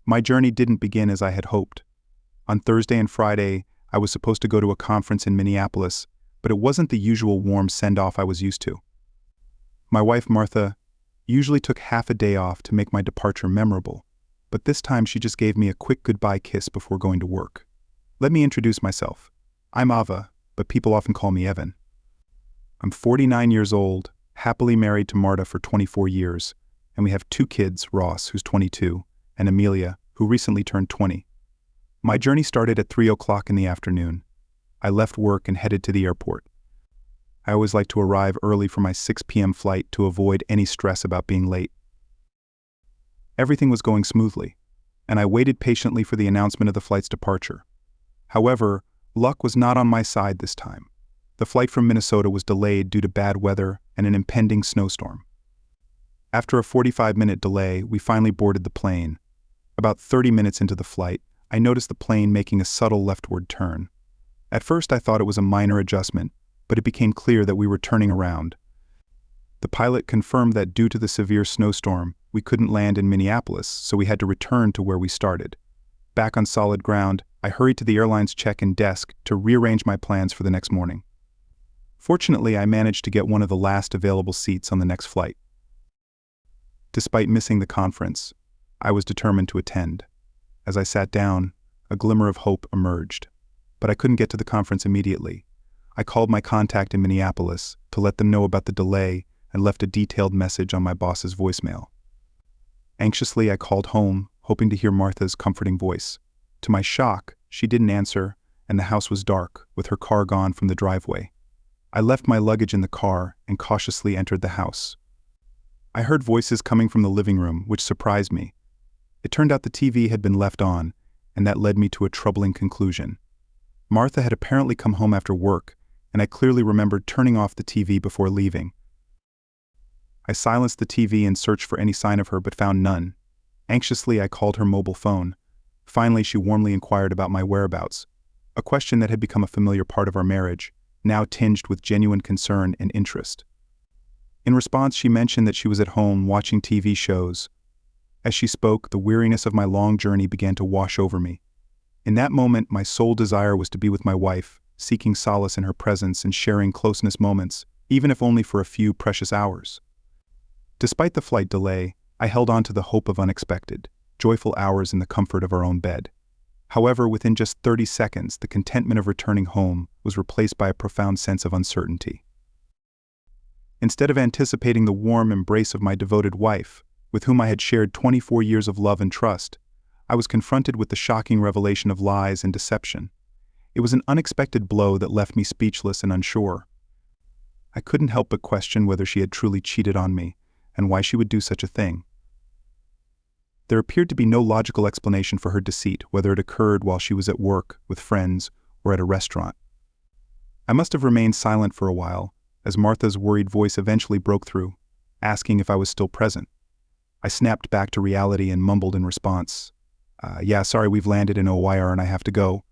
My journey didn't begin as I had hoped. On Thursday and Friday, I was supposed to go to a conference in Minneapolis, but it wasn't the usual warm send-off I was used to. My wife, Martha, usually took half a day off to make my departure memorable, but this time she just gave me a quick goodbye kiss before going to work. Let me introduce myself. I'm Ava, but people often call me Evan. I'm 49 years old, happily married to Marta for 24 years, and we have 2 kids, Ross, who's 22, and Amelia, who recently turned 20. My journey started at 3 o'clock in the afternoon. I left work and headed to the airport. I always like to arrive early for my 6 p.m. flight to avoid any stress about being late. Everything was going smoothly, and I waited patiently for the announcement of the flight's departure. However, luck was not on my side this time. The flight from Minnesota was delayed due to bad weather and an impending snowstorm. After a 45-minute delay, we finally boarded the plane. About 30 minutes into the flight, I noticed the plane making a subtle leftward turn. At first I thought it was a minor adjustment, but it became clear that we were turning around. The pilot confirmed that due to the severe snowstorm, we couldn't land in Minneapolis, so we had to return to where we started. Back on solid ground, I hurried to the airline's check-in desk to rearrange my plans for the next morning. Fortunately, I managed to get one of the last available seats on the next flight. Despite missing the conference, I was determined to attend. As I sat down, a glimmer of hope emerged. But I couldn't get to the conference immediately. I called my contact in Minneapolis to let them know about the delay and left a detailed message on my boss's voicemail. Anxiously, I called home, hoping to hear Martha's comforting voice. To my shock, she didn't answer, and the house was dark, with her car gone from the driveway. I left my luggage in the car and cautiously entered the house. I heard voices coming from the living room, which surprised me. It turned out the TV had been left on, and that led me to a troubling conclusion. Martha had apparently come home after work, and I clearly remembered turning off the TV before leaving. I silenced the TV and searched for any sign of her but found none. Anxiously, I called her mobile phone. Finally, she warmly inquired about my whereabouts, a question that had become a familiar part of our marriage, now tinged with genuine concern and interest. In response, she mentioned that she was at home watching TV shows. As she spoke, the weariness of my long journey began to wash over me. In that moment, my sole desire was to be with my wife, seeking solace in her presence and sharing closeness moments, even if only for a few precious hours. Despite the flight delay, I held on to the hope of unexpected, joyful hours in the comfort of our own bed. However, within just 30 seconds, the contentment of returning home was replaced by a profound sense of uncertainty. Instead of anticipating the warm embrace of my devoted wife, with whom I had shared 24 years of love and trust, I was confronted with the shocking revelation of lies and deception. It was an unexpected blow that left me speechless and unsure. I couldn't help but question whether she had truly cheated on me, and why she would do such a thing. There appeared to be no logical explanation for her deceit, whether it occurred while she was at work, with friends, or at a restaurant. I must have remained silent for a while, as Martha's worried voice eventually broke through, asking if I was still present. I snapped back to reality and mumbled in response, "Yeah, sorry, we've landed in OYR and I have to go."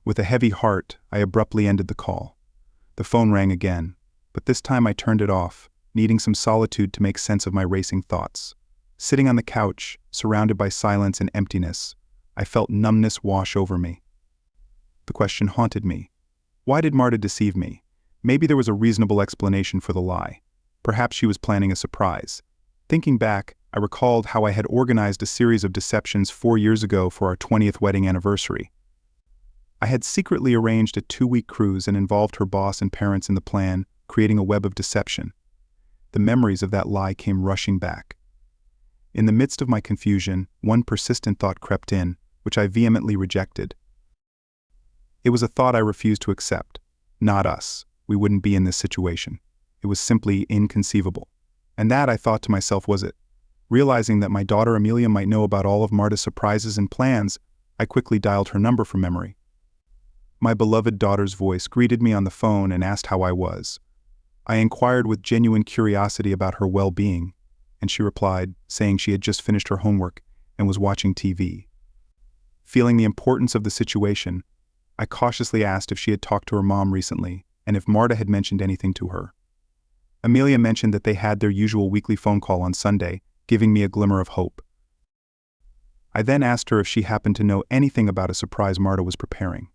With a heavy heart, I abruptly ended the call. The phone rang again, but this time I turned it off, needing some solitude to make sense of my racing thoughts. Sitting on the couch, surrounded by silence and emptiness, I felt numbness wash over me. The question haunted me. Why did Marta deceive me? Maybe there was a reasonable explanation for the lie. Perhaps she was planning a surprise. Thinking back, I recalled how I had organized a series of deceptions 4 years ago for our 20th wedding anniversary. I had secretly arranged a 2-week cruise and involved her boss and parents in the plan, creating a web of deception. The memories of that lie came rushing back. In the midst of my confusion, one persistent thought crept in, which I vehemently rejected. It was a thought I refused to accept. Not us. We wouldn't be in this situation. It was simply inconceivable. And that, I thought to myself, was it. Realizing that my daughter Amelia might know about all of Marta's surprises and plans, I quickly dialed her number from memory. My beloved daughter's voice greeted me on the phone and asked how I was. I inquired with genuine curiosity about her well-being, and she replied, saying she had just finished her homework and was watching TV. Feeling the importance of the situation, I cautiously asked if she had talked to her mom recently and if Marta had mentioned anything to her. Amelia mentioned that they had their usual weekly phone call on Sunday, giving me a glimmer of hope. I then asked her if she happened to know anything about a surprise Marta was preparing.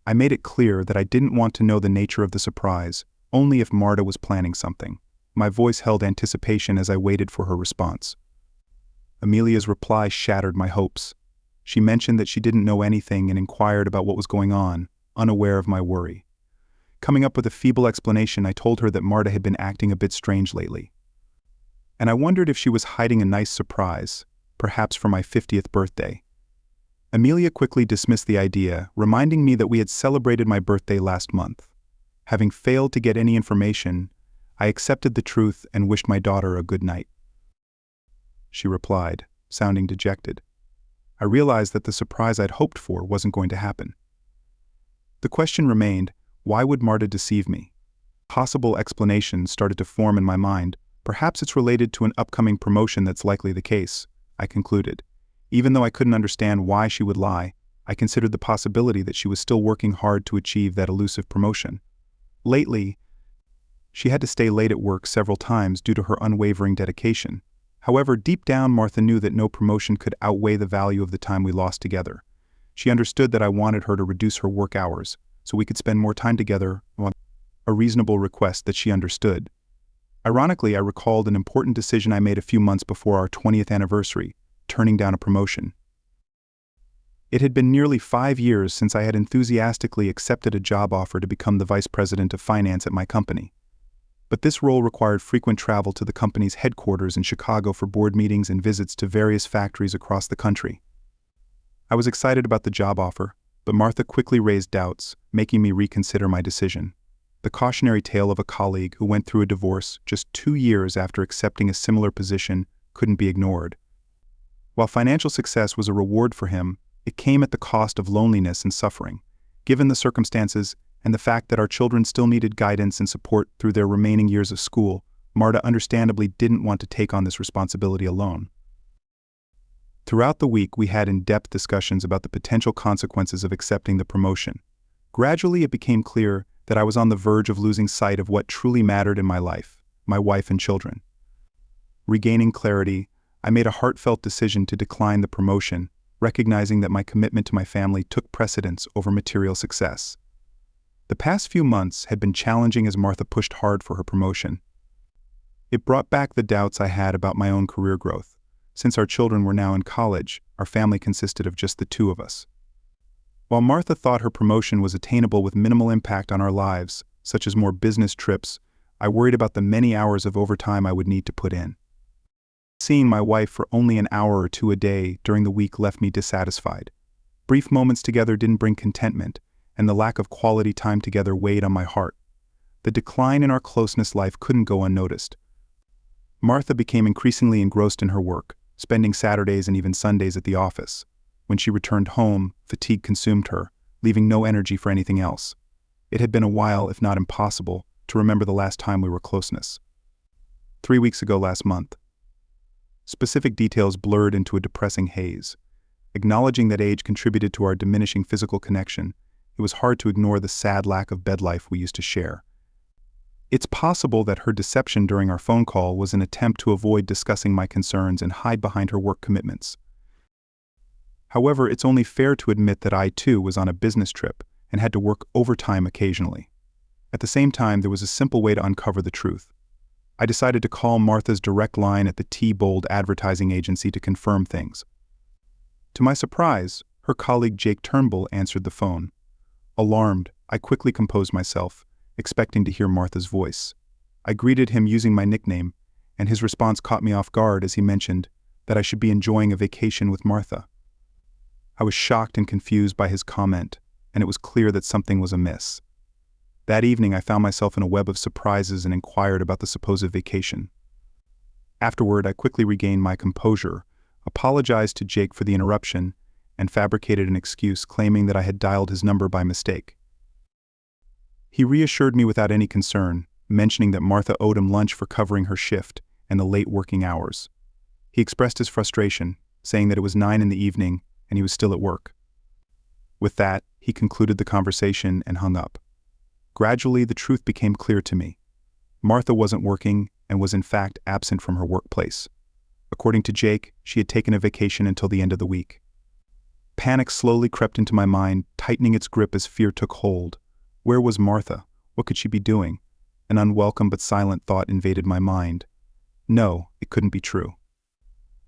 I made it clear that I didn't want to know the nature of the surprise, only if Marta was planning something. My voice held anticipation as I waited for her response. Amelia's reply shattered my hopes. She mentioned that she didn't know anything and inquired about what was going on, unaware of my worry. Coming up with a feeble explanation, I told her that Marta had been acting a bit strange lately. And I wondered if she was hiding a nice surprise, perhaps for my 50th birthday. Amelia quickly dismissed the idea, reminding me that we had celebrated my birthday last month. Having failed to get any information, I accepted the truth and wished my daughter a good night. She replied, sounding dejected. I realized that the surprise I'd hoped for wasn't going to happen. The question remained, why would Marta deceive me? Possible explanations started to form in my mind. Perhaps it's related to an upcoming promotion. That's likely the case, I concluded. Even though I couldn't understand why she would lie, I considered the possibility that she was still working hard to achieve that elusive promotion. Lately, she had to stay late at work several times due to her unwavering dedication. However, deep down, Martha knew that no promotion could outweigh the value of the time we lost together. She understood that I wanted her to reduce her work hours, so we could spend more time together, a reasonable request that she understood. Ironically, I recalled an important decision I made a few months before our 20th anniversary, turning down a promotion. It had been nearly 5 years since I had enthusiastically accepted a job offer to become the vice president of finance at my company. But this role required frequent travel to the company's headquarters in Chicago for board meetings and visits to various factories across the country. I was excited about the job offer, but Martha quickly raised doubts, making me reconsider my decision. The cautionary tale of a colleague who went through a divorce just 2 years after accepting a similar position couldn't be ignored. While financial success was a reward for him, it came at the cost of loneliness and suffering. Given the circumstances, and the fact that our children still needed guidance and support through their remaining years of school, Marta understandably didn't want to take on this responsibility alone. Throughout the week, we had in-depth discussions about the potential consequences of accepting the promotion. Gradually, it became clear that I was on the verge of losing sight of what truly mattered in my life, my wife and children. Regaining clarity, I made a heartfelt decision to decline the promotion, recognizing that my commitment to my family took precedence over material success. The past few months had been challenging as Martha pushed hard for her promotion. It brought back the doubts I had about my own career growth. Since our children were now in college, our family consisted of just the two of us. While Martha thought her promotion was attainable with minimal impact on our lives, such as more business trips, I worried about the many hours of overtime I would need to put in. Seeing my wife for only an hour or two a day during the week left me dissatisfied. Brief moments together didn't bring contentment, and the lack of quality time together weighed on my heart. The decline in our closeness life couldn't go unnoticed. Martha became increasingly engrossed in her work, spending Saturdays and even Sundays at the office. When she returned home, fatigue consumed her, leaving no energy for anything else. It had been a while, if not impossible, to remember the last time we were closeness. 3 weeks ago last month. Specific details blurred into a depressing haze. Acknowledging that age contributed to our diminishing physical connection, it was hard to ignore the sad lack of bed life we used to share. It's possible that her deception during our phone call was an attempt to avoid discussing my concerns and hide behind her work commitments. However, it's only fair to admit that I too was on a business trip and had to work overtime occasionally. At the same time, there was a simple way to uncover the truth. I decided to call Martha's direct line at the T-Bold advertising agency to confirm things. To my surprise, her colleague Jake Turnbull answered the phone. Alarmed, I quickly composed myself, expecting to hear Martha's voice. I greeted him using my nickname, and his response caught me off guard as he mentioned that I should be enjoying a vacation with Martha. I was shocked and confused by his comment, and it was clear that something was amiss. That evening, I found myself in a web of surprises and inquired about the supposed vacation. Afterward, I quickly regained my composure, apologized to Jake for the interruption, and fabricated an excuse claiming that I had dialed his number by mistake. He reassured me without any concern, mentioning that Martha owed him lunch for covering her shift and the late working hours. He expressed his frustration, saying that it was 9 p.m. and he was still at work. With that, he concluded the conversation and hung up. Gradually, the truth became clear to me. Martha wasn't working and was in fact absent from her workplace. According to Jake, she had taken a vacation until the end of the week. Panic slowly crept into my mind, tightening its grip as fear took hold. Where was Martha? What could she be doing? An unwelcome but silent thought invaded my mind. No, it couldn't be true.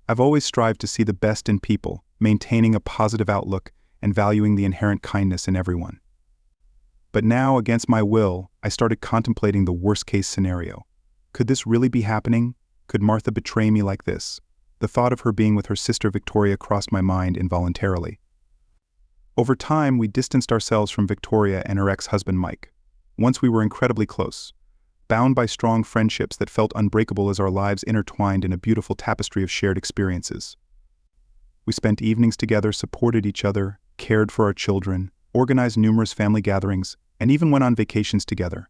I've always strived to see the best in people, maintaining a positive outlook and valuing the inherent kindness in everyone. But now, against my will, I started contemplating the worst-case scenario. Could this really be happening? Could Martha betray me like this? The thought of her being with her sister Victoria crossed my mind involuntarily. Over time, we distanced ourselves from Victoria and her ex-husband Mike. Once we were incredibly close, bound by strong friendships that felt unbreakable as our lives intertwined in a beautiful tapestry of shared experiences. We spent evenings together, supported each other, cared for our children, organized numerous family gatherings, and even went on vacations together.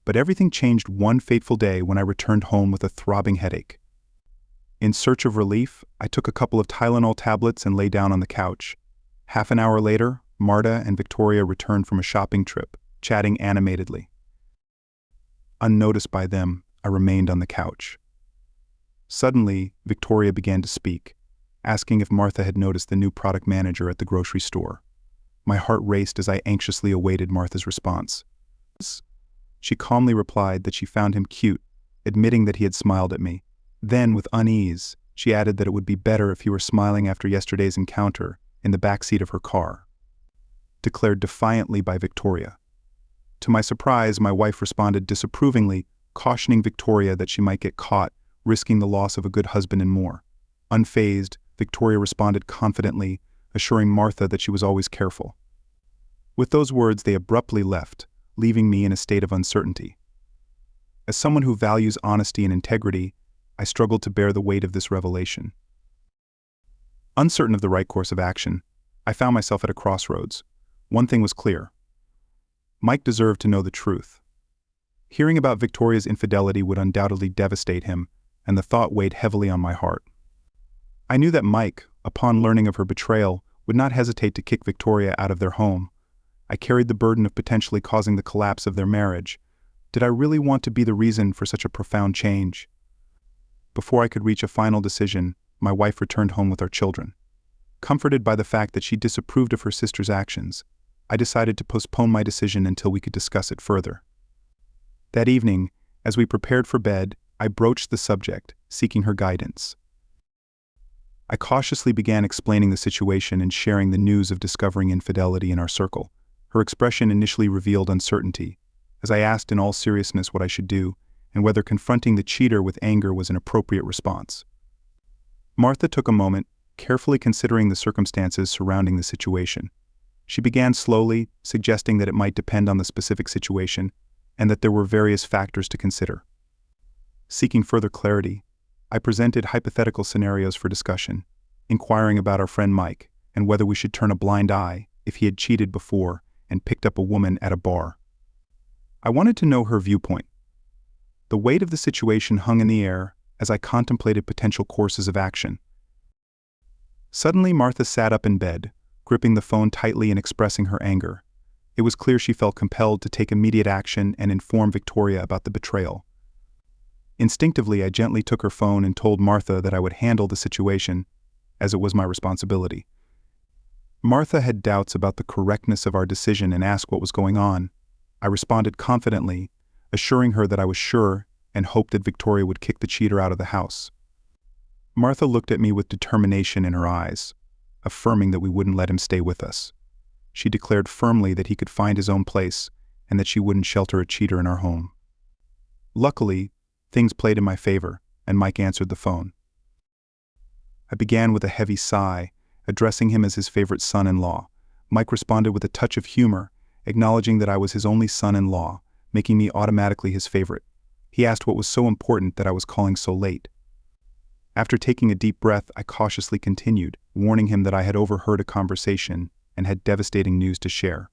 But everything changed one fateful day when I returned home with a throbbing headache. In search of relief, I took a couple of Tylenol tablets and lay down on the couch. Half an hour later, Marta and Victoria returned from a shopping trip, chatting animatedly. Unnoticed by them, I remained on the couch. Suddenly, Victoria began to speak, asking if Martha had noticed the new product manager at the grocery store. My heart raced as I anxiously awaited Martha's response. She calmly replied that she found him cute, admitting that he had smiled at me. Then, with unease, she added that it would be better if he were smiling after yesterday's encounter in the backseat of her car. Declared defiantly by Victoria. To my surprise, my wife responded disapprovingly, cautioning Victoria that she might get caught, risking the loss of a good husband and more. Unfazed, Victoria responded confidently, assuring Martha that she was always careful. With those words, they abruptly left, leaving me in a state of uncertainty. As someone who values honesty and integrity, I struggled to bear the weight of this revelation. Uncertain of the right course of action, I found myself at a crossroads. One thing was clear. Mike deserved to know the truth. Hearing about Victoria's infidelity would undoubtedly devastate him, and the thought weighed heavily on my heart. I knew that Mike, upon learning of her betrayal, would not hesitate to kick Victoria out of their home. I carried the burden of potentially causing the collapse of their marriage. Did I really want to be the reason for such a profound change? Before I could reach a final decision, my wife returned home with our children. Comforted by the fact that she disapproved of her sister's actions, I decided to postpone my decision until we could discuss it further. That evening, as we prepared for bed, I broached the subject, seeking her guidance. I cautiously began explaining the situation and sharing the news of discovering infidelity in our circle. Her expression initially revealed uncertainty, as I asked in all seriousness what I should do, and whether confronting the cheater with anger was an appropriate response. Martha took a moment, carefully considering the circumstances surrounding the situation. She began slowly, suggesting that it might depend on the specific situation, and that there were various factors to consider. Seeking further clarity, I presented hypothetical scenarios for discussion, inquiring about our friend Mike, and whether we should turn a blind eye if he had cheated before and picked up a woman at a bar. I wanted to know her viewpoint. The weight of the situation hung in the air as I contemplated potential courses of action. Suddenly, Martha sat up in bed, gripping the phone tightly and expressing her anger. It was clear she felt compelled to take immediate action and inform Victoria about the betrayal. Instinctively, I gently took her phone and told Martha that I would handle the situation, as it was my responsibility. Martha had doubts about the correctness of our decision and asked what was going on. I responded confidently, assuring her that I was sure and hoped that Victoria would kick the cheater out of the house. Martha looked at me with determination in her eyes, affirming that we wouldn't let him stay with us. She declared firmly that he could find his own place and that she wouldn't shelter a cheater in our home. Luckily, things played in my favor, and Mike answered the phone. I began with a heavy sigh, addressing him as his favorite son-in-law. Mike responded with a touch of humor, acknowledging that I was his only son-in-law, making me automatically his favorite. He asked what was so important that I was calling so late. After taking a deep breath, I cautiously continued, warning him that I had overheard a conversation and had devastating news to share.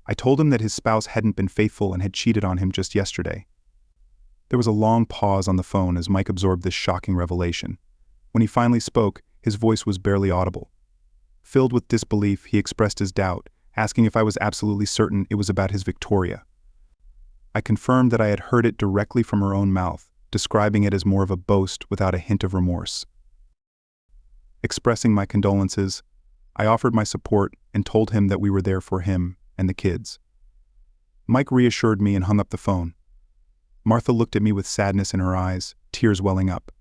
I told him that his spouse hadn't been faithful and had cheated on him just yesterday. There was a long pause on the phone as Mike absorbed this shocking revelation. When he finally spoke, his voice was barely audible. Filled with disbelief, he expressed his doubt, asking if I was absolutely certain it was about his Victoria. I confirmed that I had heard it directly from her own mouth, describing it as more of a boast without a hint of remorse. Expressing my condolences, I offered my support and told him that we were there for him and the kids. Mike reassured me and hung up the phone. Martha looked at me with sadness in her eyes, tears welling up.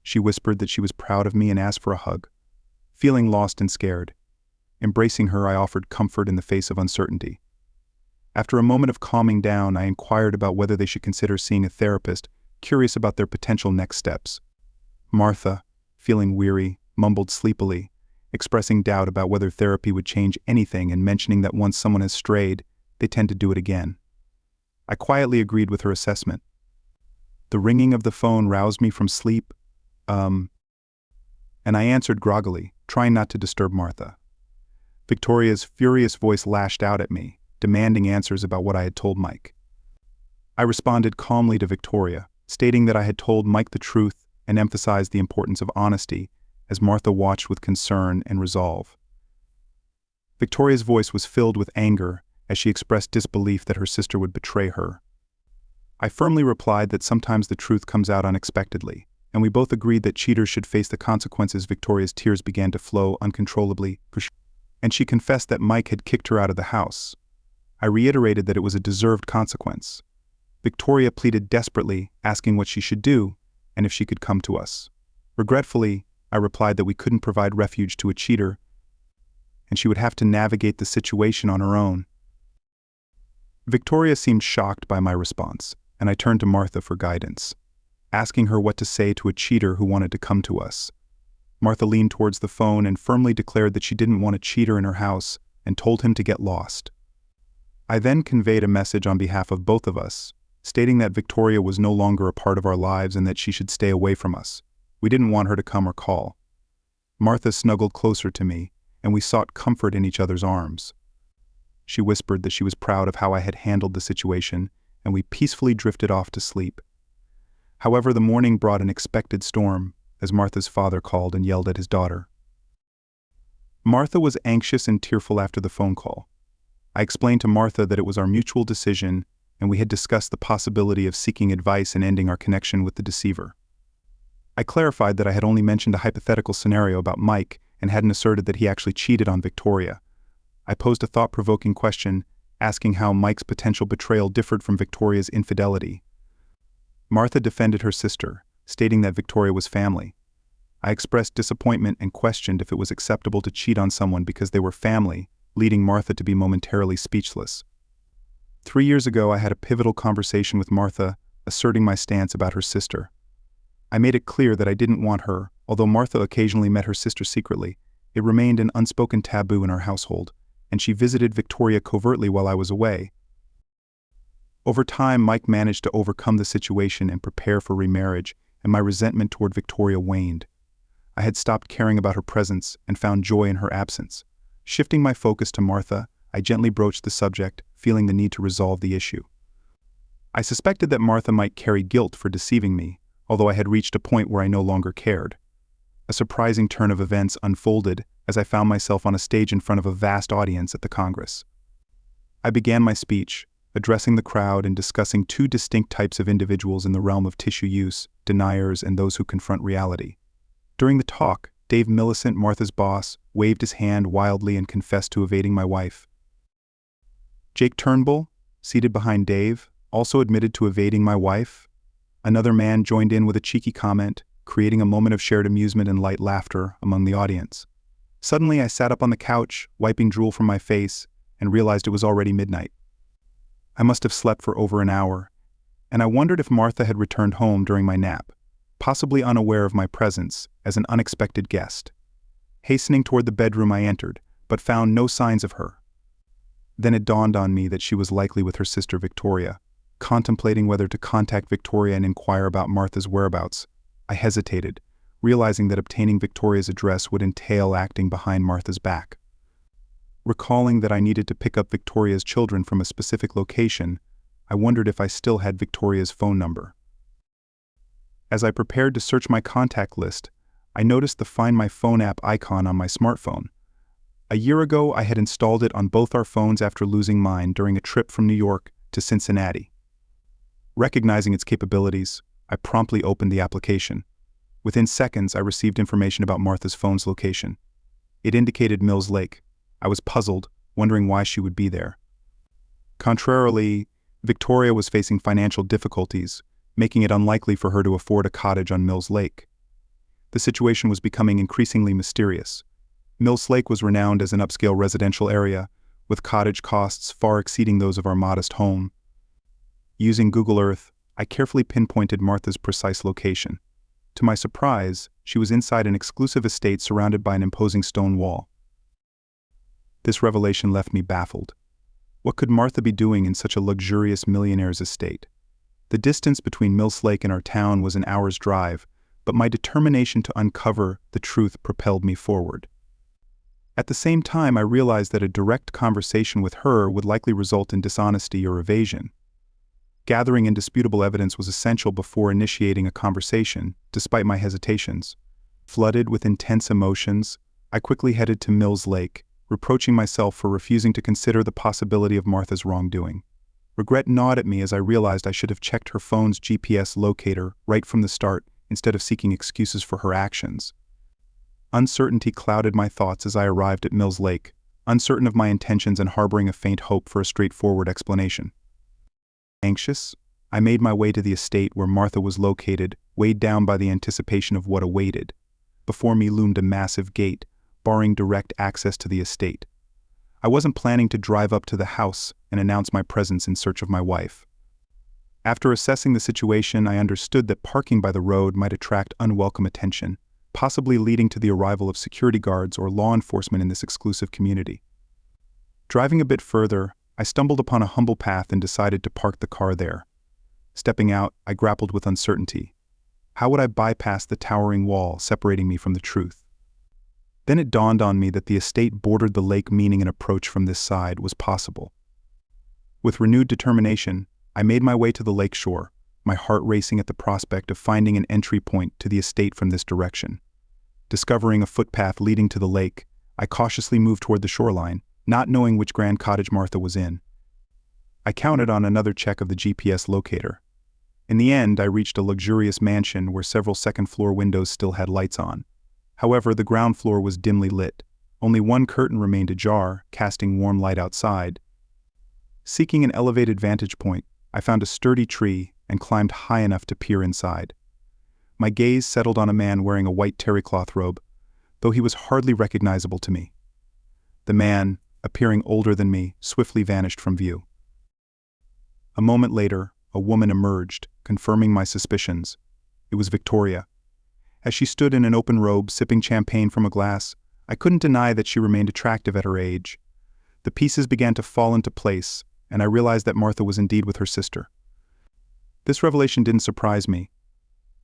She whispered that she was proud of me and asked for a hug. Feeling lost and scared, embracing her, I offered comfort in the face of uncertainty. After a moment of calming down, I inquired about whether they should consider seeing a therapist, curious about their potential next steps. Martha, feeling weary, mumbled sleepily, expressing doubt about whether therapy would change anything and mentioning that once someone has strayed, they tend to do it again. I quietly agreed with her assessment. The ringing of the phone roused me from sleep, and I answered groggily, trying not to disturb Martha. Victoria's furious voice lashed out at me, demanding answers about what I had told Mike. I responded calmly to Victoria, stating that I had told Mike the truth and emphasized the importance of honesty, as Martha watched with concern and resolve. Victoria's voice was filled with anger as she expressed disbelief that her sister would betray her. I firmly replied that sometimes the truth comes out unexpectedly, and we both agreed that cheaters should face the consequences. Victoria's tears began to flow uncontrollably, and she confessed that Mike had kicked her out of the house. I reiterated that it was a deserved consequence. Victoria pleaded desperately, asking what she should do, and if she could come to us. Regretfully, I replied that we couldn't provide refuge to a cheater, and she would have to navigate the situation on her own. Victoria seemed shocked by my response, and I turned to Martha for guidance, asking her what to say to a cheater who wanted to come to us. Martha leaned towards the phone and firmly declared that she didn't want a cheater in her house and told him to get lost. I then conveyed a message on behalf of both of us, stating that Victoria was no longer a part of our lives and that she should stay away from us. We didn't want her to come or call. Martha snuggled closer to me, and we sought comfort in each other's arms. She whispered that she was proud of how I had handled the situation, and we peacefully drifted off to sleep. However, the morning brought an expected storm, as Martha's father called and yelled at his daughter. Martha was anxious and tearful after the phone call. I explained to Martha that it was our mutual decision, and we had discussed the possibility of seeking advice and ending our connection with the deceiver. I clarified that I had only mentioned a hypothetical scenario about Mike and hadn't asserted that he actually cheated on Victoria. I posed a thought-provoking question, asking how Mike's potential betrayal differed from Victoria's infidelity. Martha defended her sister, stating that Victoria was family. I expressed disappointment and questioned if it was acceptable to cheat on someone because they were family, leading Martha to be momentarily speechless. 3 years ago, I had a pivotal conversation with Martha, asserting my stance about her sister. I made it clear that I didn't want her. Although Martha occasionally met her sister secretly, it remained an unspoken taboo in our household, and she visited Victoria covertly while I was away. Over time, Mike managed to overcome the situation and prepare for remarriage, and my resentment toward Victoria waned. I had stopped caring about her presence and found joy in her absence. Shifting my focus to Martha, I gently broached the subject, feeling the need to resolve the issue. I suspected that Martha might carry guilt for deceiving me, although I had reached a point where I no longer cared. A surprising turn of events unfolded as I found myself on a stage in front of a vast audience at the Congress. I began my speech, addressing the crowd and discussing two distinct types of individuals in the realm of tissue use, deniers and those who confront reality. During the talk, Dave Millicent, Martha's boss, waved his hand wildly and confessed to evading my wife. Jake Turnbull, seated behind Dave, also admitted to evading my wife. Another man joined in with a cheeky comment, creating a moment of shared amusement and light laughter among the audience. Suddenly, I sat up on the couch, wiping drool from my face, and realized it was already midnight. I must have slept for over an hour, and I wondered if Martha had returned home during my nap, possibly unaware of my presence as an unexpected guest. Hastening toward the bedroom, I entered, but found no signs of her. Then it dawned on me that she was likely with her sister Victoria. Contemplating whether to contact Victoria and inquire about Martha's whereabouts, I hesitated, realizing that obtaining Victoria's address would entail acting behind Martha's back. Recalling that I needed to pick up Victoria's children from a specific location, I wondered if I still had Victoria's phone number. As I prepared to search my contact list, I noticed the Find My Phone app icon on my smartphone. A year ago, I had installed it on both our phones after losing mine during a trip from New York to Cincinnati. Recognizing its capabilities, I promptly opened the application. Within seconds, I received information about Martha's phone's location. It indicated Mills Lake. I was puzzled, wondering why she would be there. Contrarily, Victoria was facing financial difficulties, making it unlikely for her to afford a cottage on Mills Lake. The situation was becoming increasingly mysterious. Mills Lake was renowned as an upscale residential area, with cottage costs far exceeding those of our modest home. Using Google Earth, I carefully pinpointed Martha's precise location. To my surprise, she was inside an exclusive estate surrounded by an imposing stone wall. This revelation left me baffled. What could Martha be doing in such a luxurious millionaire's estate? The distance between Mills Lake and our town was an hour's drive, but my determination to uncover the truth propelled me forward. At the same time, I realized that a direct conversation with her would likely result in dishonesty or evasion. Gathering indisputable evidence was essential before initiating a conversation, despite my hesitations. Flooded with intense emotions, I quickly headed to Mills Lake, reproaching myself for refusing to consider the possibility of Martha's wrongdoing. Regret gnawed at me as I realized I should have checked her phone's GPS locator right from the start instead of seeking excuses for her actions. Uncertainty clouded my thoughts as I arrived at Mills Lake, uncertain of my intentions and harboring a faint hope for a straightforward explanation. Anxious, I made my way to the estate where Martha was located, weighed down by the anticipation of what awaited. Before me loomed a massive gate, barring direct access to the estate. I wasn't planning to drive up to the house and announce my presence in search of my wife. After assessing the situation, I understood that parking by the road might attract unwelcome attention, possibly leading to the arrival of security guards or law enforcement in this exclusive community. Driving a bit further, I stumbled upon a humble path and decided to park the car there. Stepping out, I grappled with uncertainty. How would I bypass the towering wall separating me from the truth? Then it dawned on me that the estate bordered the lake, meaning an approach from this side was possible. With renewed determination, I made my way to the lake shore, my heart racing at the prospect of finding an entry point to the estate from this direction. Discovering a footpath leading to the lake, I cautiously moved toward the shoreline, not knowing which grand cottage Martha was in. I counted on another check of the GPS locator. In the end, I reached a luxurious mansion where several second-floor windows still had lights on. However, the ground floor was dimly lit. Only one curtain remained ajar, casting warm light outside. Seeking an elevated vantage point, I found a sturdy tree and climbed high enough to peer inside. My gaze settled on a man wearing a white terrycloth robe, though he was hardly recognizable to me. The man, appearing older than me, swiftly vanished from view. A moment later, a woman emerged, confirming my suspicions. It was Victoria. As she stood in an open robe, sipping champagne from a glass, I couldn't deny that she remained attractive at her age. The pieces began to fall into place, and I realized that Martha was indeed with her sister. This revelation didn't surprise me.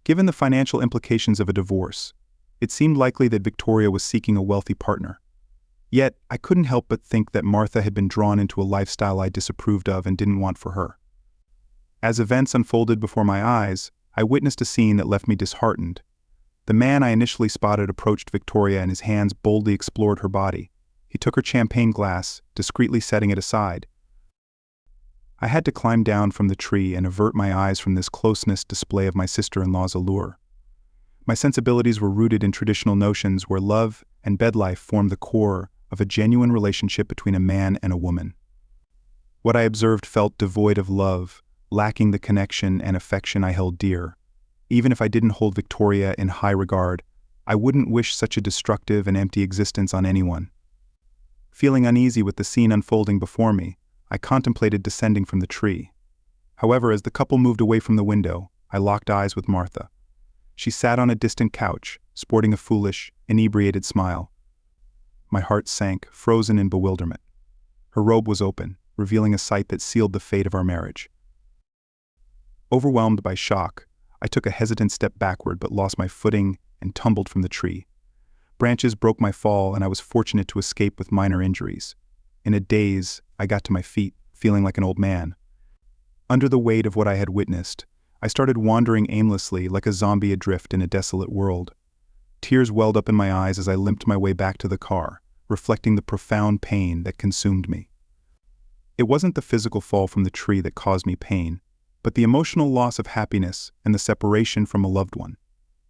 Given the financial implications of a divorce, it seemed likely that Victoria was seeking a wealthy partner. Yet, I couldn't help but think that Martha had been drawn into a lifestyle I disapproved of and didn't want for her. As events unfolded before my eyes, I witnessed a scene that left me disheartened. The man I initially spotted approached Victoria and his hands boldly explored her body. He took her champagne glass, discreetly setting it aside. I had to climb down from the tree and avert my eyes from this closeness display of my sister-in-law's allure. My sensibilities were rooted in traditional notions where love and bed life formed the core of a genuine relationship between a man and a woman. What I observed felt devoid of love, lacking the connection and affection I held dear. Even if I didn't hold Victoria in high regard, I wouldn't wish such a destructive and empty existence on anyone. Feeling uneasy with the scene unfolding before me, I contemplated descending from the tree. However, as the couple moved away from the window, I locked eyes with Martha. She sat on a distant couch, sporting a foolish, inebriated smile. My heart sank, frozen in bewilderment. Her robe was open, revealing a sight that sealed the fate of our marriage. Overwhelmed by shock, I took a hesitant step backward but lost my footing and tumbled from the tree. Branches broke my fall and I was fortunate to escape with minor injuries. In a daze, I got to my feet, feeling like an old man. Under the weight of what I had witnessed, I started wandering aimlessly like a zombie adrift in a desolate world. Tears welled up in my eyes as I limped my way back to the car, reflecting the profound pain that consumed me. It wasn't the physical fall from the tree that caused me pain, but the emotional loss of happiness and the separation from a loved one.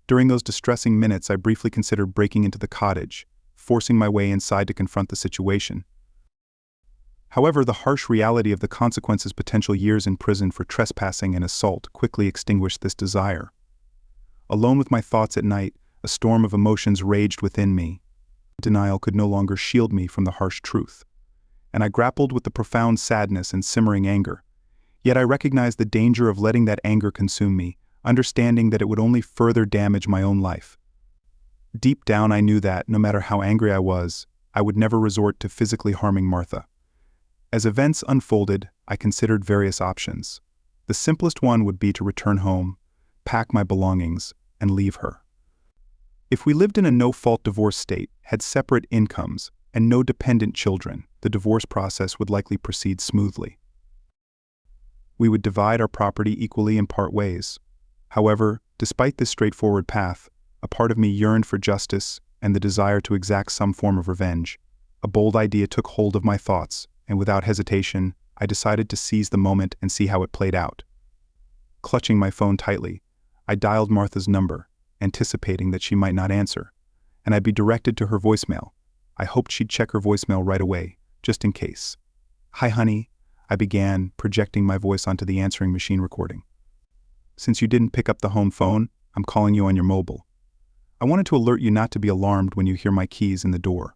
During those distressing minutes, I briefly considered breaking into the cottage, forcing my way inside to confront the situation. However, the harsh reality of the consequences, potential years in prison for trespassing and assault, quickly extinguished this desire. Alone with my thoughts at night, a storm of emotions raged within me. Denial could no longer shield me from the harsh truth, and I grappled with the profound sadness and simmering anger. Yet I recognized the danger of letting that anger consume me, understanding that it would only further damage my own life. Deep down I knew that, no matter how angry I was, I would never resort to physically harming Martha. As events unfolded, I considered various options. The simplest one would be to return home, pack my belongings, and leave her. If we lived in a no-fault divorce state, had separate incomes, and no dependent children, the divorce process would likely proceed smoothly. We would divide our property equally and part ways. However, despite this straightforward path, a part of me yearned for justice and the desire to exact some form of revenge. A bold idea took hold of my thoughts, and without hesitation, I decided to seize the moment and see how it played out. Clutching my phone tightly, I dialed Martha's number, anticipating that she might not answer, and I'd be directed to her voicemail. I hoped she'd check her voicemail right away, just in case. "Hi, honey," I began, projecting my voice onto the answering machine recording. "Since you didn't pick up the home phone, I'm calling you on your mobile. I wanted to alert you not to be alarmed when you hear my keys in the door."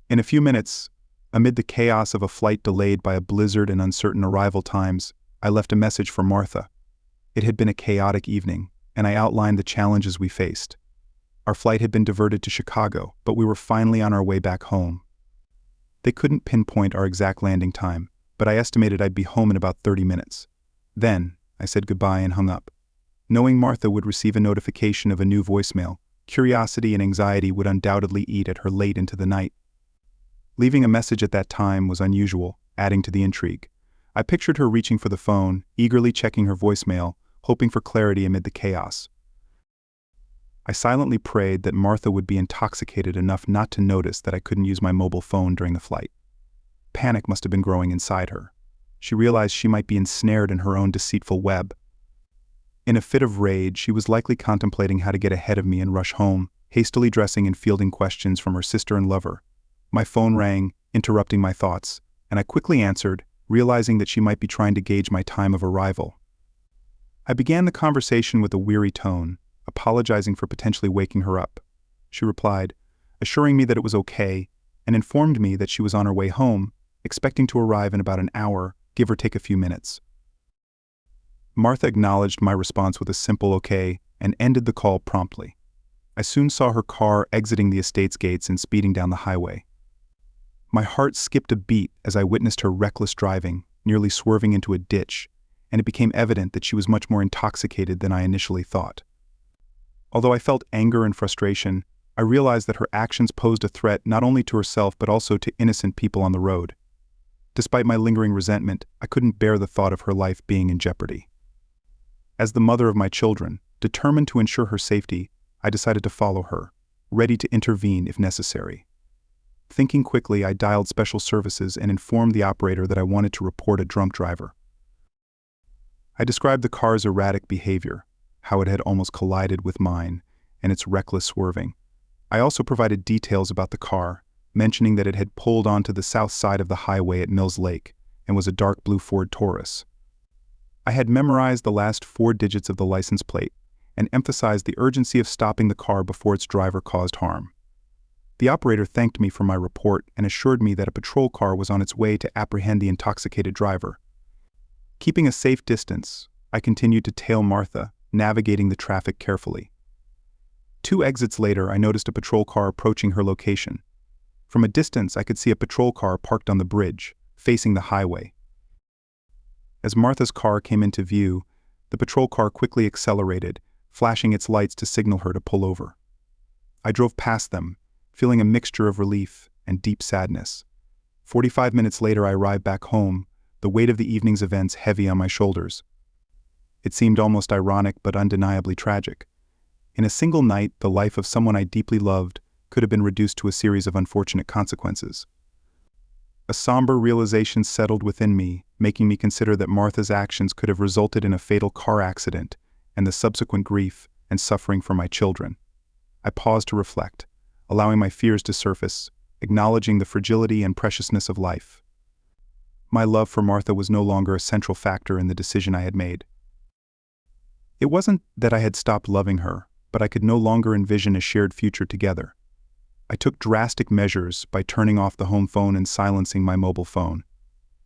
In a few minutes, amid the chaos of a flight delayed by a blizzard and uncertain arrival times, I left a message for Martha. It had been a chaotic evening, and I outlined the challenges we faced. Our flight had been diverted to Chicago, but we were finally on our way back home. They couldn't pinpoint our exact landing time, but I estimated I'd be home in about 30 minutes. Then, I said goodbye and hung up. Knowing Martha would receive a notification of a new voicemail, curiosity and anxiety would undoubtedly eat at her late into the night. Leaving a message at that time was unusual, adding to the intrigue. I pictured her reaching for the phone, eagerly checking her voicemail, hoping for clarity amid the chaos. I silently prayed that Martha would be intoxicated enough not to notice that I couldn't use my mobile phone during the flight. Panic must have been growing inside her. She realized she might be ensnared in her own deceitful web. In a fit of rage, she was likely contemplating how to get ahead of me and rush home, hastily dressing and fielding questions from her sister and lover. My phone rang, interrupting my thoughts, and I quickly answered, realizing that she might be trying to gauge my time of arrival. I began the conversation with a weary tone, apologizing for potentially waking her up. She replied, assuring me that it was okay, and informed me that she was on her way home, expecting to arrive in about an hour, give or take a few minutes. Martha acknowledged my response with a simple okay and ended the call promptly. I soon saw her car exiting the estate's gates and speeding down the highway. My heart skipped a beat as I witnessed her reckless driving, nearly swerving into a ditch, and it became evident that she was much more intoxicated than I initially thought. Although I felt anger and frustration, I realized that her actions posed a threat not only to herself but also to innocent people on the road. Despite my lingering resentment, I couldn't bear the thought of her life being in jeopardy. As the mother of my children, determined to ensure her safety, I decided to follow her, ready to intervene if necessary. Thinking quickly, I dialed special services and informed the operator that I wanted to report a drunk driver. I described the car's erratic behavior, how it had almost collided with mine, and its reckless swerving. I also provided details about the car, mentioning that it had pulled onto the south side of the highway at Mills Lake and was a dark blue Ford Taurus. I had memorized the last 4 digits of the license plate and emphasized the urgency of stopping the car before its driver caused harm. The operator thanked me for my report and assured me that a patrol car was on its way to apprehend the intoxicated driver. Keeping a safe distance, I continued to tail Martha, navigating the traffic carefully. 2 exits later, I noticed a patrol car approaching her location. From a distance, I could see a patrol car parked on the bridge, facing the highway. As Martha's car came into view, the patrol car quickly accelerated, flashing its lights to signal her to pull over. I drove past them, feeling a mixture of relief and deep sadness. 45 minutes later, I arrived back home, the weight of the evening's events heavy on my shoulders. It seemed almost ironic but undeniably tragic. In a single night, the life of someone I deeply loved could have been reduced to a series of unfortunate consequences. A somber realization settled within me, making me consider that Martha's actions could have resulted in a fatal car accident and the subsequent grief and suffering for my children. I paused to reflect, allowing my fears to surface, acknowledging the fragility and preciousness of life. My love for Martha was no longer a central factor in the decision I had made. It wasn't that I had stopped loving her, but I could no longer envision a shared future together. I took drastic measures by turning off the home phone and silencing my mobile phone.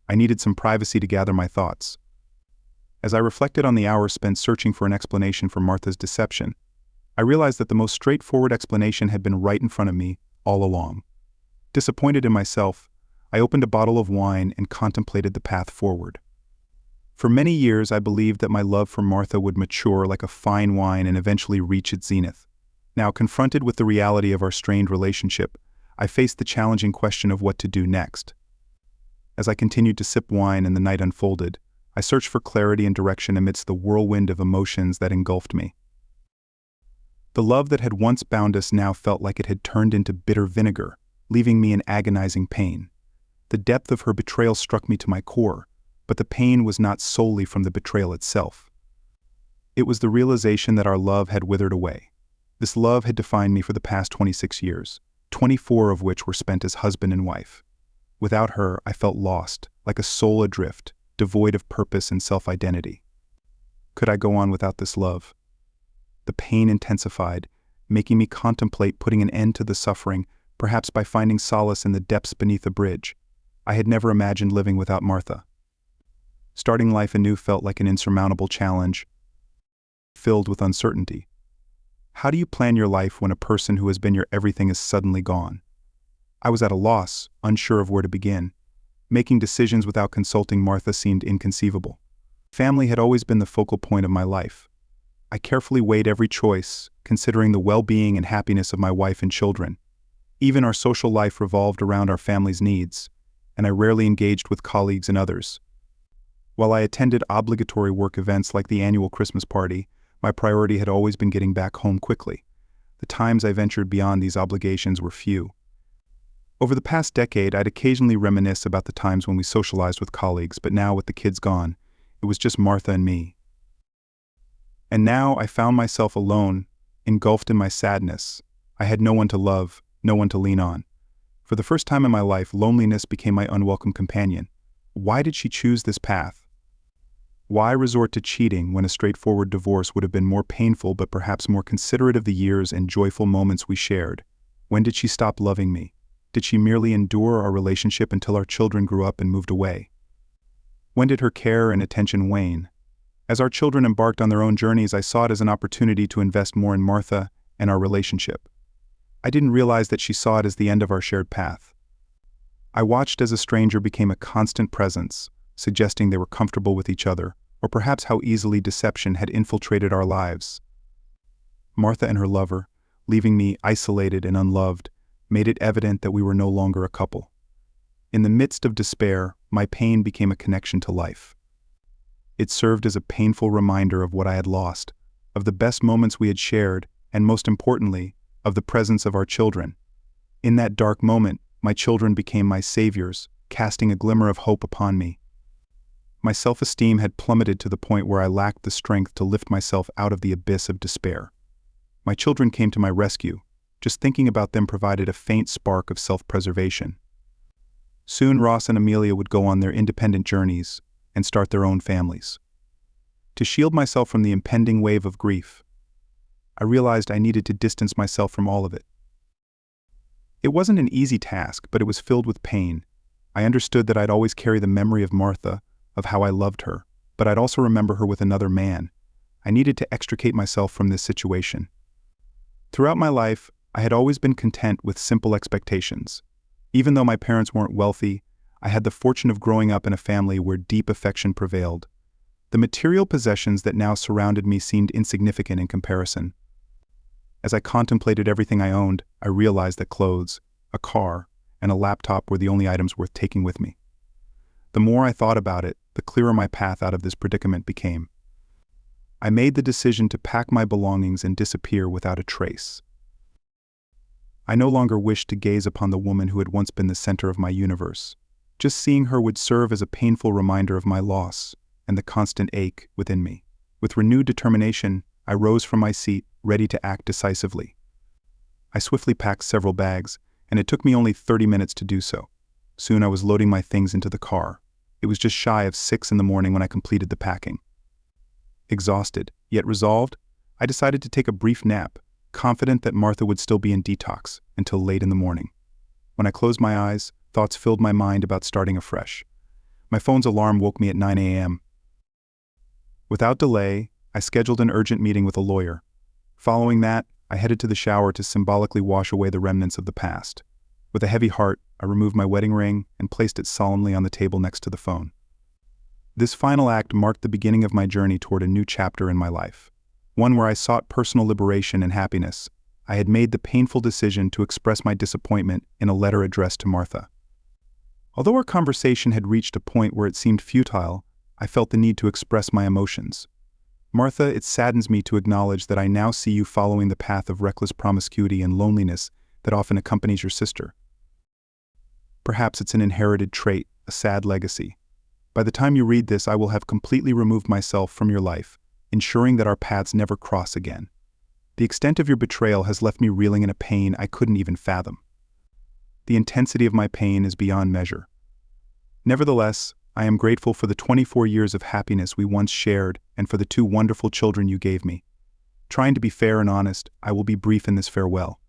I needed some privacy to gather my thoughts. As I reflected on the hours spent searching for an explanation for Martha's deception, I realized that the most straightforward explanation had been right in front of me all along. Disappointed in myself, I opened a bottle of wine and contemplated the path forward. For many years, I believed that my love for Martha would mature like a fine wine and eventually reach its zenith. Now, confronted with the reality of our strained relationship, I faced the challenging question of what to do next. As I continued to sip wine and the night unfolded, I searched for clarity and direction amidst the whirlwind of emotions that engulfed me. The love that had once bound us now felt like it had turned into bitter vinegar, leaving me in agonizing pain. The depth of her betrayal struck me to my core, but the pain was not solely from the betrayal itself. It was the realization that our love had withered away. This love had defined me for the past 26 years, 24 of which were spent as husband and wife. Without her, I felt lost, like a soul adrift, devoid of purpose and self-identity. Could I go on without this love? The pain intensified, making me contemplate putting an end to the suffering, perhaps by finding solace in the depths beneath the bridge. I had never imagined living without Martha. Starting life anew felt like an insurmountable challenge, filled with uncertainty. How do you plan your life when a person who has been your everything is suddenly gone? I was at a loss, unsure of where to begin. Making decisions without consulting Martha seemed inconceivable. Family had always been the focal point of my life. I carefully weighed every choice, considering the well-being and happiness of my wife and children. Even our social life revolved around our family's needs, and I rarely engaged with colleagues and others. While I attended obligatory work events like the annual Christmas party, my priority had always been getting back home quickly. The times I ventured beyond these obligations were few. Over the past decade, I'd occasionally reminisce about the times when we socialized with colleagues, but now with the kids gone, it was just Martha and me. And now I found myself alone, engulfed in my sadness. I had no one to love, no one to lean on. For the first time in my life, loneliness became my unwelcome companion. Why did she choose this path? Why resort to cheating when a straightforward divorce would have been more painful but perhaps more considerate of the years and joyful moments we shared? When did she stop loving me? Did she merely endure our relationship until our children grew up and moved away? When did her care and attention wane? As our children embarked on their own journeys, I saw it as an opportunity to invest more in Martha and our relationship. I didn't realize that she saw it as the end of our shared path. I watched as a stranger became a constant presence, suggesting they were comfortable with each other, or perhaps how easily deception had infiltrated our lives. Martha and her lover, leaving me isolated and unloved, made it evident that we were no longer a couple. In the midst of despair, my pain became a connection to life. It served as a painful reminder of what I had lost, of the best moments we had shared, and most importantly, of the presence of our children. In that dark moment, my children became my saviors, casting a glimmer of hope upon me. My self-esteem had plummeted to the point where I lacked the strength to lift myself out of the abyss of despair. My children came to my rescue. Just thinking about them provided a faint spark of self-preservation. Soon Ross and Amelia would go on their independent journeys and start their own families. To shield myself from the impending wave of grief, I realized I needed to distance myself from all of it. It wasn't an easy task, but it was filled with pain. I understood that I'd always carry the memory of Martha, of how I loved her, but I'd also remember her with another man. I needed to extricate myself from this situation. Throughout my life, I had always been content with simple expectations. Even though my parents weren't wealthy, I had the fortune of growing up in a family where deep affection prevailed. The material possessions that now surrounded me seemed insignificant in comparison. As I contemplated everything I owned, I realized that clothes, a car, and a laptop were the only items worth taking with me. The more I thought about it, the clearer my path out of this predicament became. I made the decision to pack my belongings and disappear without a trace. I no longer wished to gaze upon the woman who had once been the center of my universe. Just seeing her would serve as a painful reminder of my loss and the constant ache within me. With renewed determination, I rose from my seat, ready to act decisively. I swiftly packed several bags, and it took me only 30 minutes to do so. Soon I was loading my things into the car. It was just shy of 6 in the morning when I completed the packing. Exhausted, yet resolved, I decided to take a brief nap, confident that Martha would still be in detox until late in the morning. When I closed my eyes, thoughts filled my mind about starting afresh. My phone's alarm woke me at 9 a.m. Without delay, I scheduled an urgent meeting with a lawyer. Following that, I headed to the shower to symbolically wash away the remnants of the past. With a heavy heart, I removed my wedding ring and placed it solemnly on the table next to the phone. This final act marked the beginning of my journey toward a new chapter in my life, one where I sought personal liberation and happiness. I had made the painful decision to express my disappointment in a letter addressed to Martha. Although our conversation had reached a point where it seemed futile, I felt the need to express my emotions. Martha, it saddens me to acknowledge that I now see you following the path of reckless promiscuity and loneliness that often accompanies your sister. Perhaps it's an inherited trait, a sad legacy. By the time you read this, I will have completely removed myself from your life, ensuring that our paths never cross again. The extent of your betrayal has left me reeling in a pain I couldn't even fathom. The intensity of my pain is beyond measure. Nevertheless, I am grateful for the 24 years of happiness we once shared and for the 2 wonderful children you gave me. Trying to be fair and honest, I will be brief in this farewell.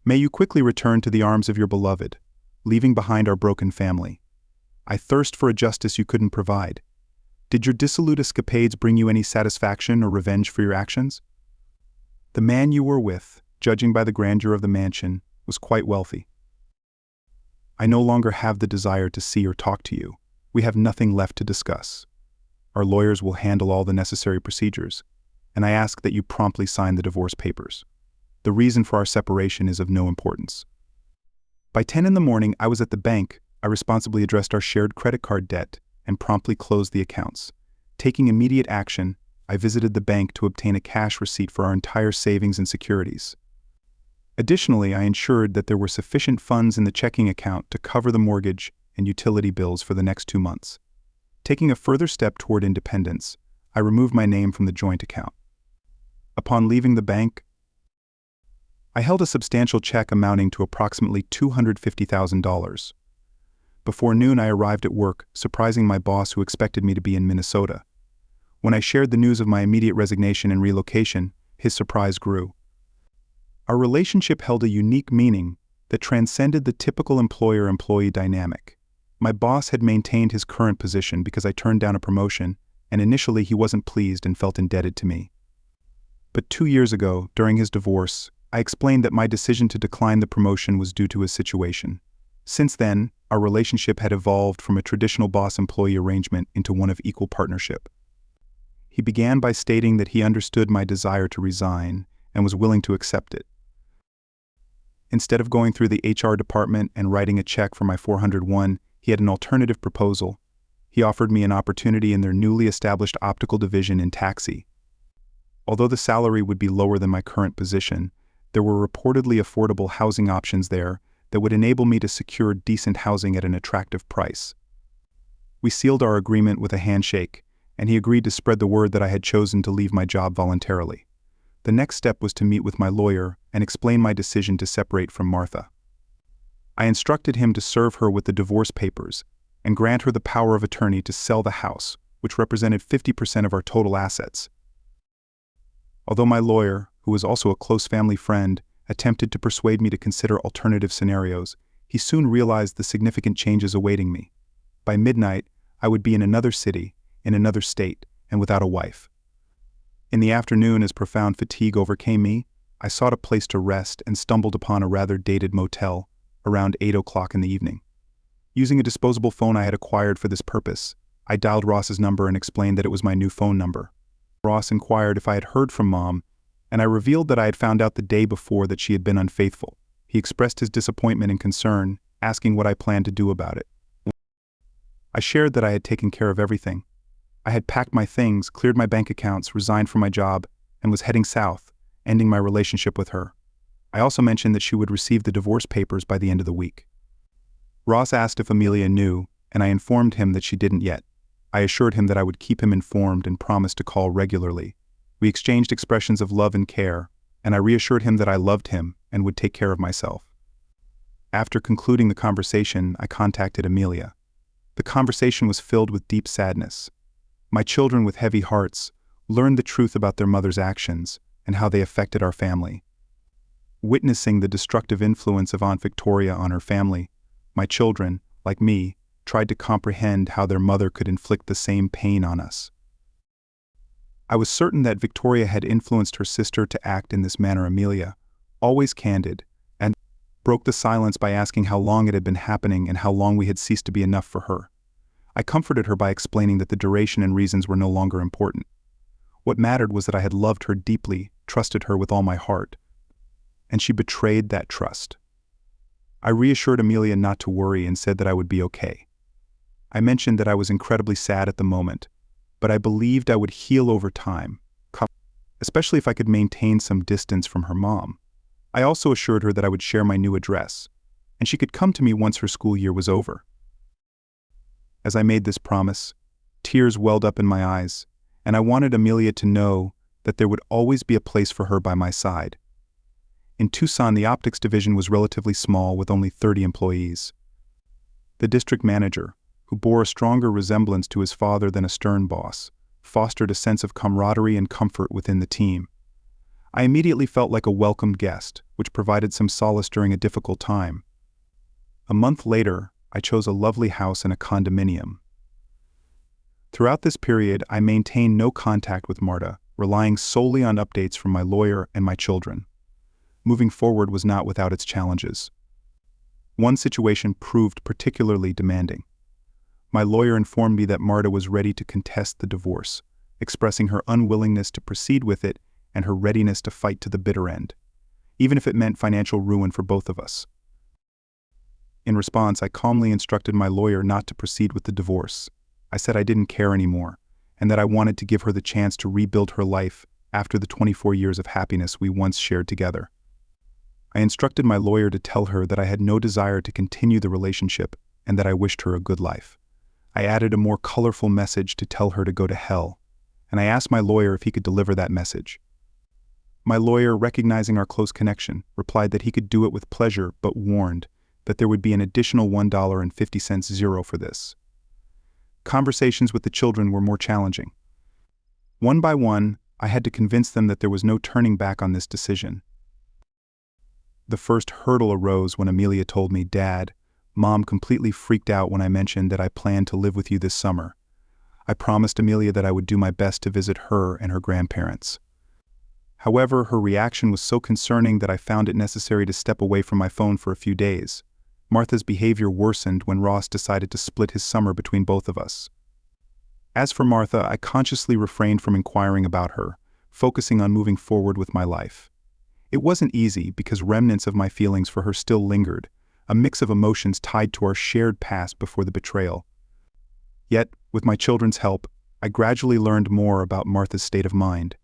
May you quickly return to the arms of your beloved, leaving behind our broken family. I thirst for a justice you couldn't provide. Did your dissolute escapades bring you any satisfaction or revenge for your actions? The man you were with, judging by the grandeur of the mansion, was quite wealthy. I no longer have the desire to see or talk to you. We have nothing left to discuss. Our lawyers will handle all the necessary procedures, and I ask that you promptly sign the divorce papers. The reason for our separation is of no importance. By 10 in the morning, I was at the bank. I responsibly addressed our shared credit card debt and promptly closed the accounts. Taking immediate action, I visited the bank to obtain a cash receipt for our entire savings and securities. Additionally, I ensured that there were sufficient funds in the checking account to cover the mortgage and utility bills for the next 2 months. Taking a further step toward independence, I removed my name from the joint account. Upon leaving the bank, I held a substantial check amounting to approximately $250,000. Before noon, I arrived at work, surprising my boss who expected me to be in Minnesota. When I shared the news of my immediate resignation and relocation, his surprise grew. Our relationship held a unique meaning that transcended the typical employer-employee dynamic. My boss had maintained his current position because I turned down a promotion, and initially he wasn't pleased and felt indebted to me. But 2 years ago, during his divorce, I explained that my decision to decline the promotion was due to his situation. Since then, our relationship had evolved from a traditional boss-employee arrangement into one of equal partnership. He began by stating that he understood my desire to resign and was willing to accept it. Instead of going through the HR department and writing a check for my 401, he had an alternative proposal. He offered me an opportunity in their newly established optical division in Taxi. Although the salary would be lower than my current position, there were reportedly affordable housing options there that would enable me to secure decent housing at an attractive price. We sealed our agreement with a handshake, and he agreed to spread the word that I had chosen to leave my job voluntarily. The next step was to meet with my lawyer and explain my decision to separate from Martha. I instructed him to serve her with the divorce papers and grant her the power of attorney to sell the house, which represented 50% of our total assets. Although my lawyer, who was also a close family friend, attempted to persuade me to consider alternative scenarios, he soon realized the significant changes awaiting me. By midnight, I would be in another city, in another state, and without a wife. In the afternoon, as profound fatigue overcame me, I sought a place to rest and stumbled upon a rather dated motel around 8 o'clock in the evening. Using a disposable phone I had acquired for this purpose, I dialed Ross's number and explained that it was my new phone number. Ross inquired if I had heard from Mom, and I revealed that I had found out the day before that she had been unfaithful. He expressed his disappointment and concern, asking what I planned to do about it. I shared that I had taken care of everything. I had packed my things, cleared my bank accounts, resigned from my job, and was heading south, ending my relationship with her. I also mentioned that she would receive the divorce papers by the end of the week. Ross asked if Amelia knew, and I informed him that she didn't yet. I assured him that I would keep him informed and promised to call regularly. We exchanged expressions of love and care, and I reassured him that I loved him and would take care of myself. After concluding the conversation, I contacted Amelia. The conversation was filled with deep sadness. My children, with heavy hearts, learned the truth about their mother's actions and how they affected our family. Witnessing the destructive influence of Aunt Victoria on her family, my children, like me, tried to comprehend how their mother could inflict the same pain on us. I was certain that Victoria had influenced her sister to act in this manner. Amelia, always candid, and broke the silence by asking how long it had been happening and how long we had ceased to be enough for her. I comforted her by explaining that the duration and reasons were no longer important. What mattered was that I had loved her deeply, trusted her with all my heart, and she betrayed that trust. I reassured Amelia not to worry and said that I would be okay. I mentioned that I was incredibly sad at the moment, but I believed I would heal over time, especially if I could maintain some distance from her mom. I also assured her that I would share my new address, and she could come to me once her school year was over. As I made this promise, tears welled up in my eyes, and I wanted Amelia to know that there would always be a place for her by my side. In Tucson, the optics division was relatively small with only 30 employees. The district manager, who bore a stronger resemblance to his father than a stern boss, fostered a sense of camaraderie and comfort within the team. I immediately felt like a welcomed guest, which provided some solace during a difficult time. A month later, I chose a lovely house in a condominium. Throughout this period, I maintained no contact with Marta, relying solely on updates from my lawyer and my children. Moving forward was not without its challenges. One situation proved particularly demanding. My lawyer informed me that Marta was ready to contest the divorce, expressing her unwillingness to proceed with it and her readiness to fight to the bitter end, even if it meant financial ruin for both of us. In response, I calmly instructed my lawyer not to proceed with the divorce. I said I didn't care anymore, and that I wanted to give her the chance to rebuild her life after the 24 years of happiness we once shared together. I instructed my lawyer to tell her that I had no desire to continue the relationship and that I wished her a good life. I added a more colorful message to tell her to go to hell, and I asked my lawyer if he could deliver that message. My lawyer, recognizing our close connection, replied that he could do it with pleasure, but warned that there would be an additional $1.50 zero for this. Conversations with the children were more challenging. One by one, I had to convince them that there was no turning back on this decision. The first hurdle arose when Amelia told me, "Dad, Mom completely freaked out when I mentioned that I planned to live with you this summer." I promised Amelia that I would do my best to visit her and her grandparents. However, her reaction was so concerning that I found it necessary to step away from my phone for a few days. Martha's behavior worsened when Ross decided to split his summer between both of us. As for Martha, I consciously refrained from inquiring about her, focusing on moving forward with my life. It wasn't easy because remnants of my feelings for her still lingered, a mix of emotions tied to our shared past before the betrayal. Yet, with my children's help, I gradually learned more about Martha's state of mind.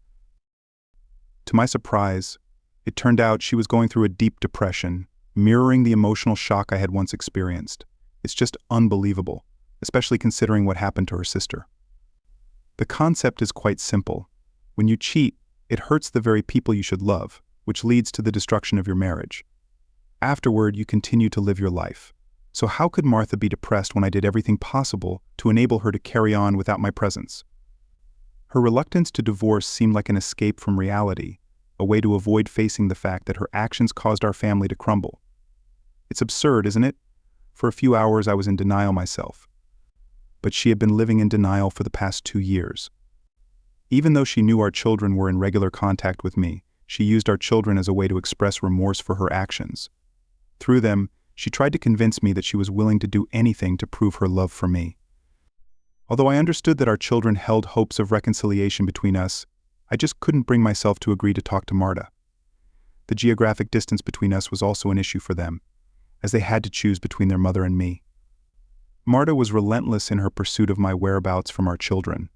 To my surprise, it turned out she was going through a deep depression, mirroring the emotional shock I had once experienced. It's just unbelievable, especially considering what happened to her sister. The concept is quite simple. When you cheat, it hurts the very people you should love, which leads to the destruction of your marriage. Afterward, you continue to live your life. So how could Martha be depressed when I did everything possible to enable her to carry on without my presence? Her reluctance to divorce seemed like an escape from reality, a way to avoid facing the fact that her actions caused our family to crumble. It's absurd, isn't it? For a few hours I was in denial myself. But she had been living in denial for the past 2 years. Even though she knew our children were in regular contact with me, she used our children as a way to express remorse for her actions. Through them, she tried to convince me that she was willing to do anything to prove her love for me. Although I understood that our children held hopes of reconciliation between us, I just couldn't bring myself to agree to talk to Marta. The geographic distance between us was also an issue for them, as they had to choose between their mother and me. Marta was relentless in her pursuit of my whereabouts from our children.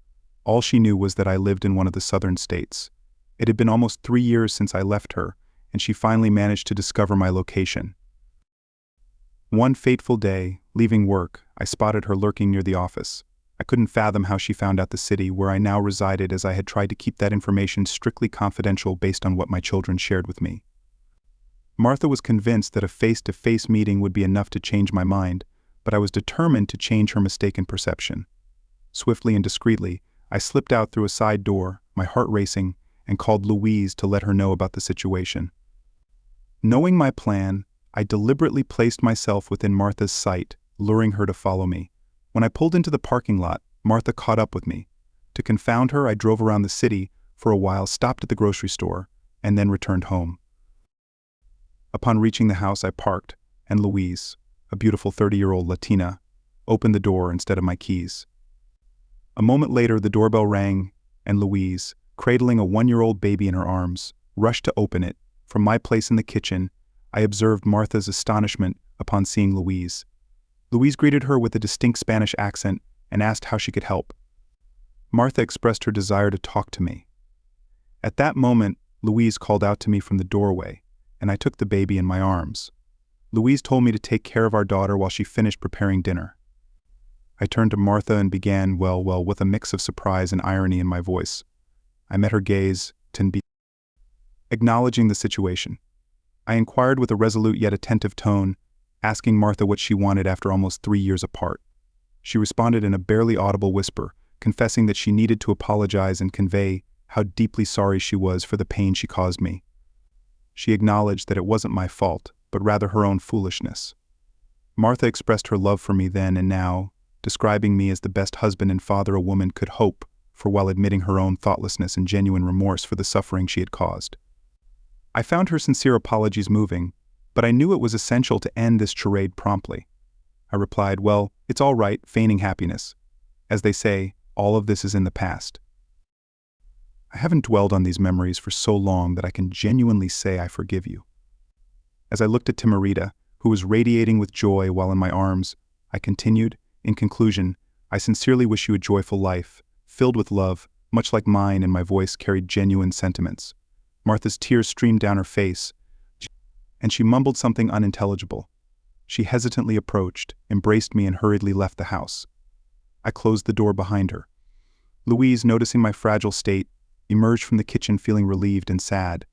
All she knew was that I lived in one of the southern states. It had been almost 3 years since I left her, and she finally managed to discover my location. One fateful day, leaving work, I spotted her lurking near the office. I couldn't fathom how she found out the city where I now resided, as I had tried to keep that information strictly confidential based on what my children shared with me. Martha was convinced that a face-to-face meeting would be enough to change my mind, but I was determined to change her mistaken perception. Swiftly and discreetly, I slipped out through a side door, my heart racing, and called Louise to let her know about the situation. Knowing my plan, I deliberately placed myself within Martha's sight, luring her to follow me. When I pulled into the parking lot, Martha caught up with me. To confound her, I drove around the city for a while, stopped at the grocery store, and then returned home. Upon reaching the house, I parked, and Louise, a beautiful 30-year-old Latina, opened the door instead of my keys. A moment later, the doorbell rang, and Louise, cradling a 1-year-old baby in her arms, rushed to open it. From my place in the kitchen, I observed Martha's astonishment upon seeing Louise. Louise greeted her with a distinct Spanish accent and asked how she could help. Martha expressed her desire to talk to me. At that moment, Louise called out to me from the doorway, and I took the baby in my arms. Louise told me to take care of our daughter while she finished preparing dinner. I turned to Martha and began, with a mix of surprise and irony in my voice. I met her gaze, acknowledging the situation. I inquired with a resolute yet attentive tone, asking Martha what she wanted after almost 3 years apart. She responded in a barely audible whisper, confessing that she needed to apologize and convey how deeply sorry she was for the pain she caused me. She acknowledged that it wasn't my fault, but rather her own foolishness. Martha expressed her love for me then and now, describing me as the best husband and father a woman could hope for, while admitting her own thoughtlessness and genuine remorse for the suffering she had caused. I found her sincere apologies moving, but I knew it was essential to end this charade promptly. I replied, "Well, it's all right," feigning happiness. As they say, all of this is in the past. I haven't dwelled on these memories for so long that I can genuinely say I forgive you. As I looked at Timarita, who was radiating with joy while in my arms, I continued, "In conclusion, I sincerely wish you a joyful life, filled with love, much like mine," and my voice carried genuine sentiments. Martha's tears streamed down her face, and she mumbled something unintelligible. She hesitantly approached, embraced me, and hurriedly left the house. I closed the door behind her. Louise, noticing my fragile state, emerged from the kitchen feeling relieved and sad.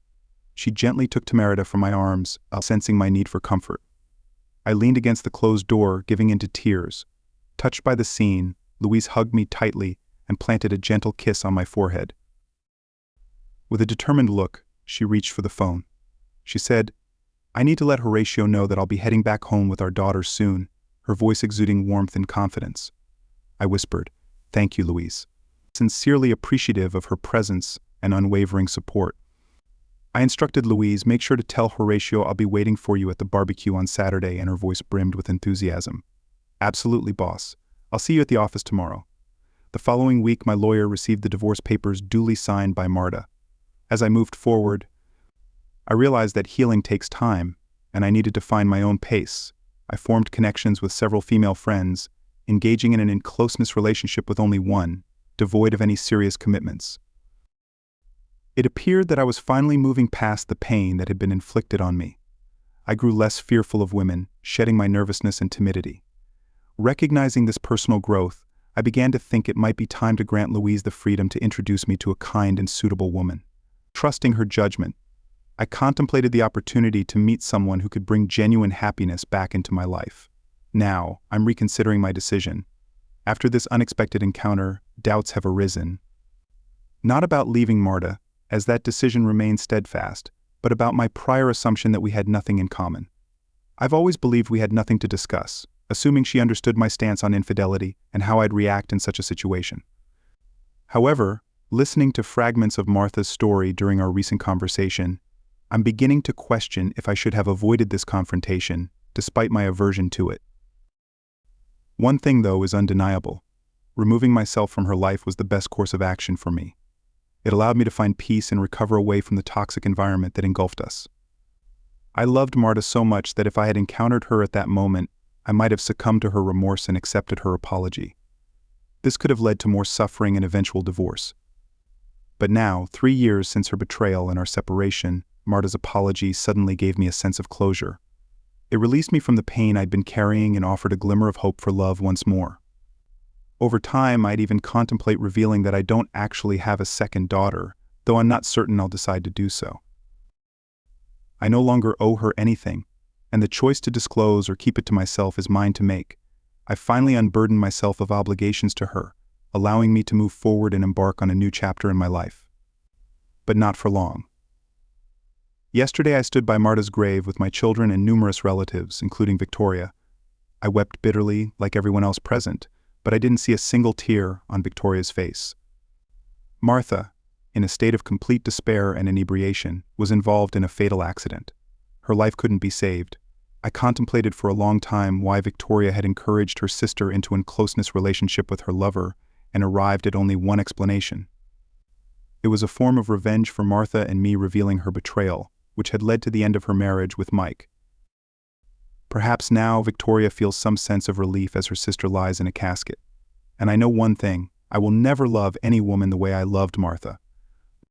She gently took Timarita from my arms, sensing my need for comfort. I leaned against the closed door, giving in to tears. Touched by the scene, Louise hugged me tightly and planted a gentle kiss on my forehead. With a determined look, she reached for the phone. She said, "I need to let Horatio know that I'll be heading back home with our daughter soon," her voice exuding warmth and confidence. I whispered, "Thank you, Louise," sincerely appreciative of her presence and unwavering support. I instructed Louise, "Make sure to tell Horatio I'll be waiting for you at the barbecue on Saturday," and her voice brimmed with enthusiasm. "Absolutely, boss. I'll see you at the office tomorrow." The following week, my lawyer received the divorce papers duly signed by Marta. As I moved forward, I realized that healing takes time, and I needed to find my own pace. I formed connections with several female friends, engaging in an in-closeness relationship with only one, devoid of any serious commitments. It appeared that I was finally moving past the pain that had been inflicted on me. I grew less fearful of women, shedding my nervousness and timidity. Recognizing this personal growth, I began to think it might be time to grant Louise the freedom to introduce me to a kind and suitable woman. Trusting her judgment, I contemplated the opportunity to meet someone who could bring genuine happiness back into my life. Now, I'm reconsidering my decision. After this unexpected encounter, doubts have arisen. Not about leaving Marta, as that decision remains steadfast, but about my prior assumption that we had nothing in common. I've always believed we had nothing to discuss, assuming she understood my stance on infidelity and how I'd react in such a situation. However, listening to fragments of Martha's story during our recent conversation, I'm beginning to question if I should have avoided this confrontation, despite my aversion to it. One thing, though, is undeniable. Removing myself from her life was the best course of action for me. It allowed me to find peace and recover away from the toxic environment that engulfed us. I loved Marta so much that if I had encountered her at that moment, I might have succumbed to her remorse and accepted her apology. This could have led to more suffering and eventual divorce. But now, 3 years since her betrayal and our separation, Marta's apology suddenly gave me a sense of closure. It released me from the pain I'd been carrying and offered a glimmer of hope for love once more. Over time, I'd even contemplate revealing that I don't actually have a second daughter, though I'm not certain I'll decide to do so. I no longer owe her anything, and the choice to disclose or keep it to myself is mine to make. I finally unburdened myself of obligations to her, allowing me to move forward and embark on a new chapter in my life. But not for long. Yesterday I stood by Marta's grave with my children and numerous relatives, including Victoria. I wept bitterly, like everyone else present, but I didn't see a single tear on Victoria's face. Martha, in a state of complete despair and inebriation, was involved in a fatal accident. Her life couldn't be saved. I contemplated for a long time why Victoria had encouraged her sister into a closeness relationship with her lover, and arrived at only one explanation. It was a form of revenge for Martha and me revealing her betrayal, which had led to the end of her marriage with Mike. Perhaps now Victoria feels some sense of relief as her sister lies in a casket. And I know one thing: I will never love any woman the way I loved Martha.